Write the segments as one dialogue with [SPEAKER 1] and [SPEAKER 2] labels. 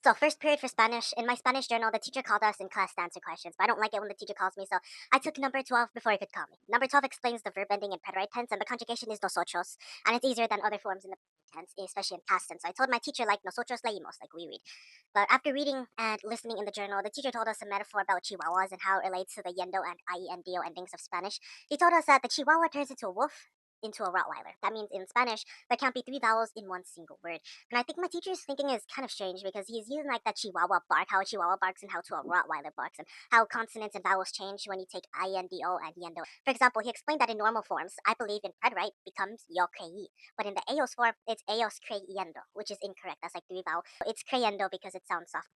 [SPEAKER 1] So first period for Spanish, in my Spanish journal, the teacher called us in class to answer questions, but I don't like it when the teacher calls me, so I took number 12 before he could call me. Number 12 explains the verb ending in preterite tense, and the conjugation is nosotros, and it's easier than other forms in the tense, especially in past tense. So I told my teacher, like, nosotros leímos, like we read. But after reading and listening in the journal, the teacher told us a metaphor about chihuahuas and how it relates to the yendo and iendo endings of Spanish. He told us that the chihuahua turns into a wolf, into a Rottweiler. That means in Spanish, there can't be three vowels in one single word. And I think my teacher's thinking is kind of strange because he's using like that Chihuahua bark, how a Chihuahua barks and how to a Rottweiler barks, and how consonants and vowels change when you take indo and yendo. For example, he explained that in normal forms, I believe in preterite becomes yo crei, but in the eos form, it's eos creyendo, which is incorrect. That's like three vowel. It's creyendo because it sounds soft.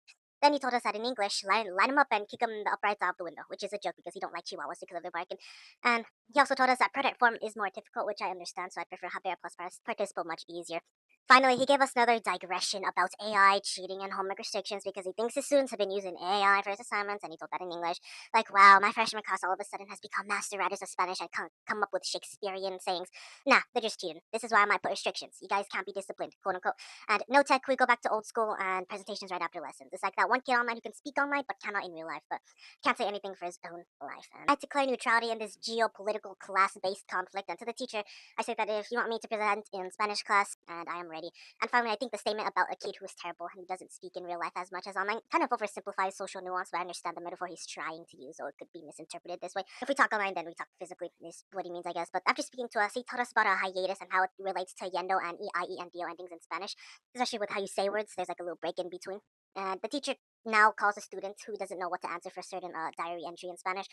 [SPEAKER 1] Then he told us that in English, line him up and kick him the uprights out the window, which is a joke because he don't like Chihuahuas because of their barking. And he also told us that preterite form is more difficult, which I understand, so I prefer haber plus participle much easier. Finally, he gave us another digression about AI cheating and homework restrictions because he thinks his students have been using AI for his assignments, and he told that in English. Like, wow, my freshman class all of a sudden has become master writers of Spanish and can't come up with Shakespearean sayings. Nah, they're just cheating. This is why I might put restrictions. You guys can't be disciplined, quote unquote. And no tech, we go back to old school and presentations right after lessons. It's like that one kid online who can speak online but cannot in real life, but can't say anything for his own life. And I declare neutrality in this geopolitical class-based conflict. And to the teacher, I say that if you want me to present in Spanish class, and I am ready. And finally, I think the statement about a kid who is terrible and who doesn't speak in real life as much as online kind of oversimplifies social nuance, but I understand the metaphor he's trying to use, or it could be misinterpreted this way. If we talk online, then we talk physically, is what he means, I guess. But after speaking to us, he taught us about a hiatus and how it relates to yendo and iendo endings in Spanish, especially with how you say words. There's like a little break in between. And the teacher now calls a student who doesn't know what to answer for a certain diary entry in Spanish.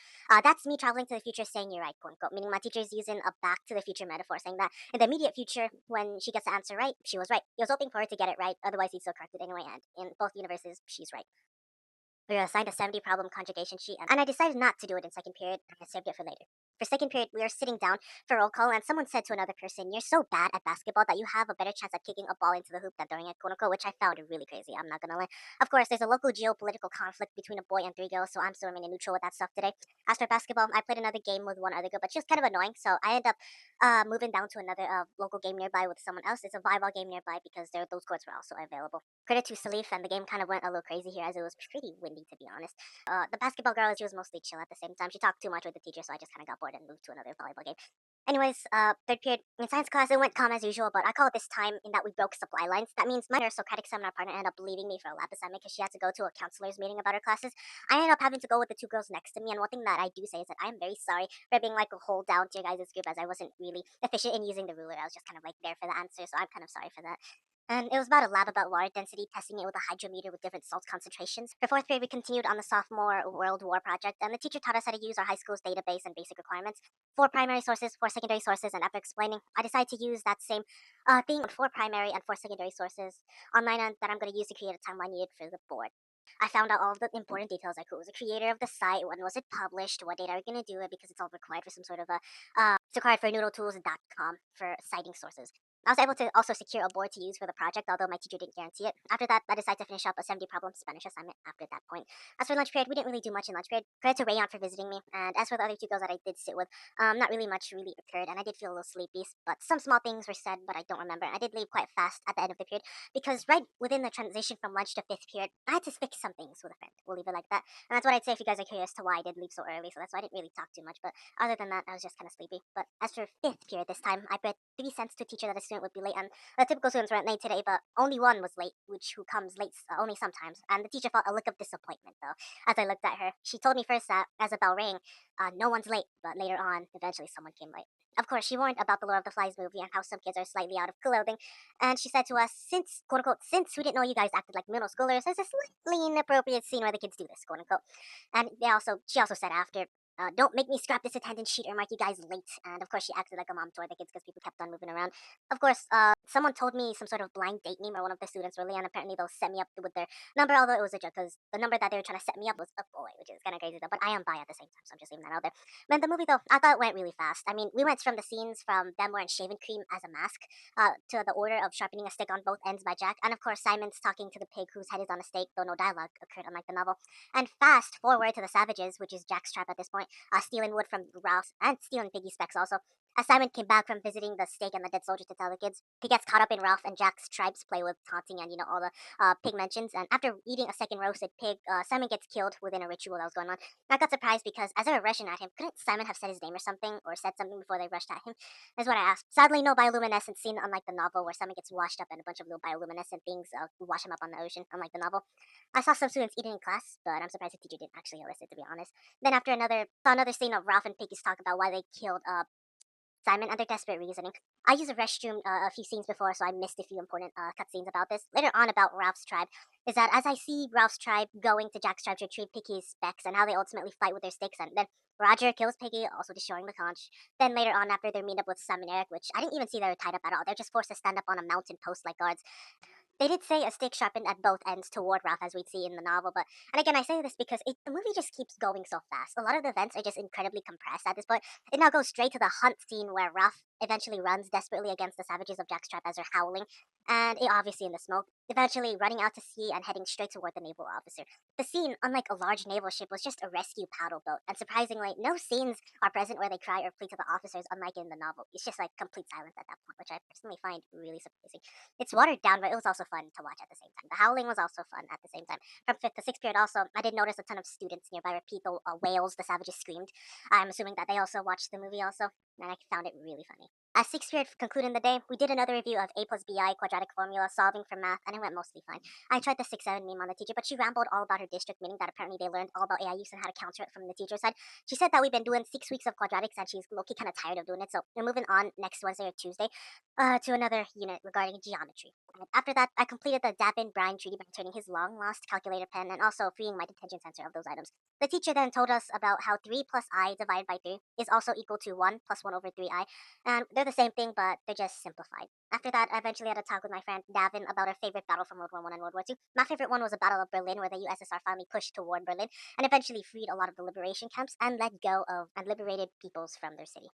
[SPEAKER 1] That's me traveling to the future saying you're right, quote unquote. Meaning my teacher is using a back to the future metaphor, saying that in the immediate future, when she gets the answer right, she was right. He was hoping for her to get it right, otherwise he'd still correct it anyway, and in both universes, she's right. We were assigned a 70 problem conjugation sheet, and I decided not to do it in second period, and I saved it for later. For second period, we were sitting down for roll call, and someone said to another person, "You're so bad at basketball that you have a better chance at kicking a ball into the hoop than throwing it," quote unquote, which I found really crazy. I'm not gonna lie. Of course, there's a local geopolitical conflict between a boy and three girls, so I'm still remaining neutral with that stuff today. As for basketball, I played another game with one other girl, but she was kind of annoying, so I ended up moving down to another local game nearby with someone else. It's a volleyball game nearby because those courts were also available. Credit to Salif, and the game kind of went a little crazy here as it was pretty windy, to be honest. The basketball girl, she was mostly chill at the same time. She talked too much with the teacher, so I just kind of got bored and moved to another volleyball game. Anyways, third period in science class, it went calm as usual, but I call it this time in that we broke supply lines. That means my Socratic seminar partner ended up leaving me for a lab assignment because she had to go to a counselor's meeting about her classes. I ended up having to go with the two girls next to me, and one thing that I do say is that I'm very sorry for being like a hold down to your guys' group as I wasn't really efficient in using the ruler. I was just kind of like there for the answer, so I'm kind of sorry for that. And it was about a lab about water density, testing it with a hydrometer with different salt concentrations. For fourth period, we continued on the sophomore World War project, and the teacher taught us how to use our high school's database and basic requirements. Four primary sources, four secondary sources, and after explaining, I decided to use that same thing on four primary and four secondary sources online and that I'm going to use to create a timeline needed for the board. I found out all the important details, like who was the creator of the site, when was it published, what date are we going to do it, because it's all required for some sort of it's required for noodletools.com for citing sources. I was able to also secure a board to use for the project, although my teacher didn't guarantee it. After that, I decided to finish up a 70 problem Spanish assignment after that point. As for lunch period, we didn't really do much in lunch period. Credit to Rayon for visiting me. And as for the other two girls that I did sit with, not really much really occurred, and I did feel a little sleepy, but some small things were said, but I don't remember. I did leave quite fast at the end of the period because right within the transition from lunch to fifth period, I had to fix some things with a friend. We'll leave it like that. And that's what I'd say if you guys are curious to why I did leave so early, so that's why I didn't really talk too much. But other than that, I was just kind of sleepy. But as for fifth period this time, I bet 3 cents to a teacher that a student would be late, and the typical students weren't late today, but only one was late, which who comes late only sometimes. And the teacher felt a look of disappointment, though, as I looked at her. She told me first that as a bell rang, no one's late, but later on, eventually someone came late. Of course, she warned about the Lord of the Flies movie and how some kids are slightly out of clothing. And she said to us, since, quote unquote, since we didn't know you guys acted like middle schoolers, there's a slightly inappropriate scene where the kids do this, quote unquote. And she also said after, don't make me scrap this attendance sheet or mark you guys late. And of course, she acted like a mom toward the kids because people kept on moving around. Of course, someone told me some sort of blind date name or one of the students really, and apparently they'll set me up with their number, although it was a joke because the number that they were trying to set me up was a boy, which is kind of crazy though. But I am bi at the same time, so I'm just leaving that out there. Man, the movie though, I thought it went really fast. I mean, we went from the scenes from them wearing shaving cream as a mask to the order of sharpening a stick on both ends by Jack, and of course, Simon's talking to the pig whose head is on a stake, though no dialogue occurred unlike the novel. And fast forward to the Savages, which is Jack's tribe at this point, stealing wood from Ralph's and stealing Piggy Specs also. As Simon came back from visiting the stake and the dead soldier to tell the kids, he gets caught up in Ralph and Jack's tribes play with taunting and all the pig mentions. And after eating a second roasted pig, Simon gets killed within a ritual that was going on. I got surprised because as they were rushing at him, couldn't Simon have said his name or something, or said something before they rushed at him? Is what I asked. Sadly, no bioluminescent scene, unlike the novel, where Simon gets washed up and a bunch of little bioluminescent things wash him up on the ocean, unlike the novel. I saw some students eating in class, but I'm surprised the teacher didn't actually elicit, to be honest. Then after saw another scene of Ralph and Piggy's talk about why they killed Simon under desperate reasoning. I used a restroom a few scenes before, so I missed a few important cutscenes about this. Later on, about Ralph's tribe, is that as I see Ralph's tribe going to Jack's tribe to retrieve Piggy's specs and how they ultimately fight with their sticks, and then Roger kills Piggy, also destroying the conch. Then later on, after their meetup with Sam and Eric, which I didn't even see they were tied up at all, they're just forced to stand up on a mountain post like guards. They did say a stick sharpened at both ends toward Ralph, as we'd see in the novel, but and again, I say this because the movie just keeps going so fast. A lot of the events are just incredibly compressed at this point. It now goes straight to the hunt scene where Ralph eventually runs desperately against the savages of Jack's tribe as they're howling, and obviously in the smoke, eventually running out to sea and heading straight toward the naval officer. The scene, unlike a large naval ship, was just a rescue paddle boat, and surprisingly, no scenes are present where they cry or plead to the officers, unlike in the novel. It's just like complete silence at that point, which I personally find really surprising. It's watered down, but it was also fun to watch at the same time. The howling was also fun at the same time. From fifth to sixth period, also, I did notice a ton of students nearby repeat the wails the savages screamed. I'm assuming that they also watched the movie also, and I found it really funny. As sixth period concluding the day, we did another review of A plus BI quadratic formula solving for math, and it went mostly fine. I tried the 6-7 meme on the teacher, but she rambled all about her district, meaning that apparently they learned all about AI use and how to counter it from the teacher's side. She said that we've been doing 6 weeks of quadratics, and she's low-key kind of tired of doing it, so we're moving on next Wednesday or Tuesday to another unit regarding geometry. And after that, I completed the Dabin Brine treaty by returning his long lost calculator pen and also freeing my detention center of those items. The teacher then told us about how 3 plus I divided by 3 is also equal to 1 plus 1 over 3I, and they're the same thing, but they're just simplified. After that, I eventually had a talk with my friend Davin about our favorite battle from World War One and World War Two. My favorite one was the Battle of Berlin, where the USSR finally pushed toward Berlin and eventually freed a lot of the liberation camps and let go of and liberated peoples from their city,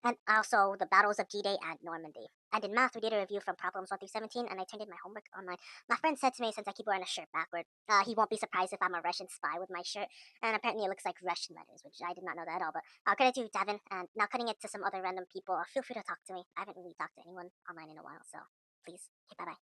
[SPEAKER 1] and also the battles of D-Day and Normandy. And in math, we did a review from problems 1 through 17, and I turned in my homework online. My friend said to me, since I keep wearing a shirt backward, he won't be surprised if I'm a Russian spy with my shirt, and apparently it looks like Russian letters, which I did not know that at all, but credit to Devin, and now cutting it to some other random people, feel free to talk to me. I haven't really talked to anyone online in a while, so please, okay, bye-bye.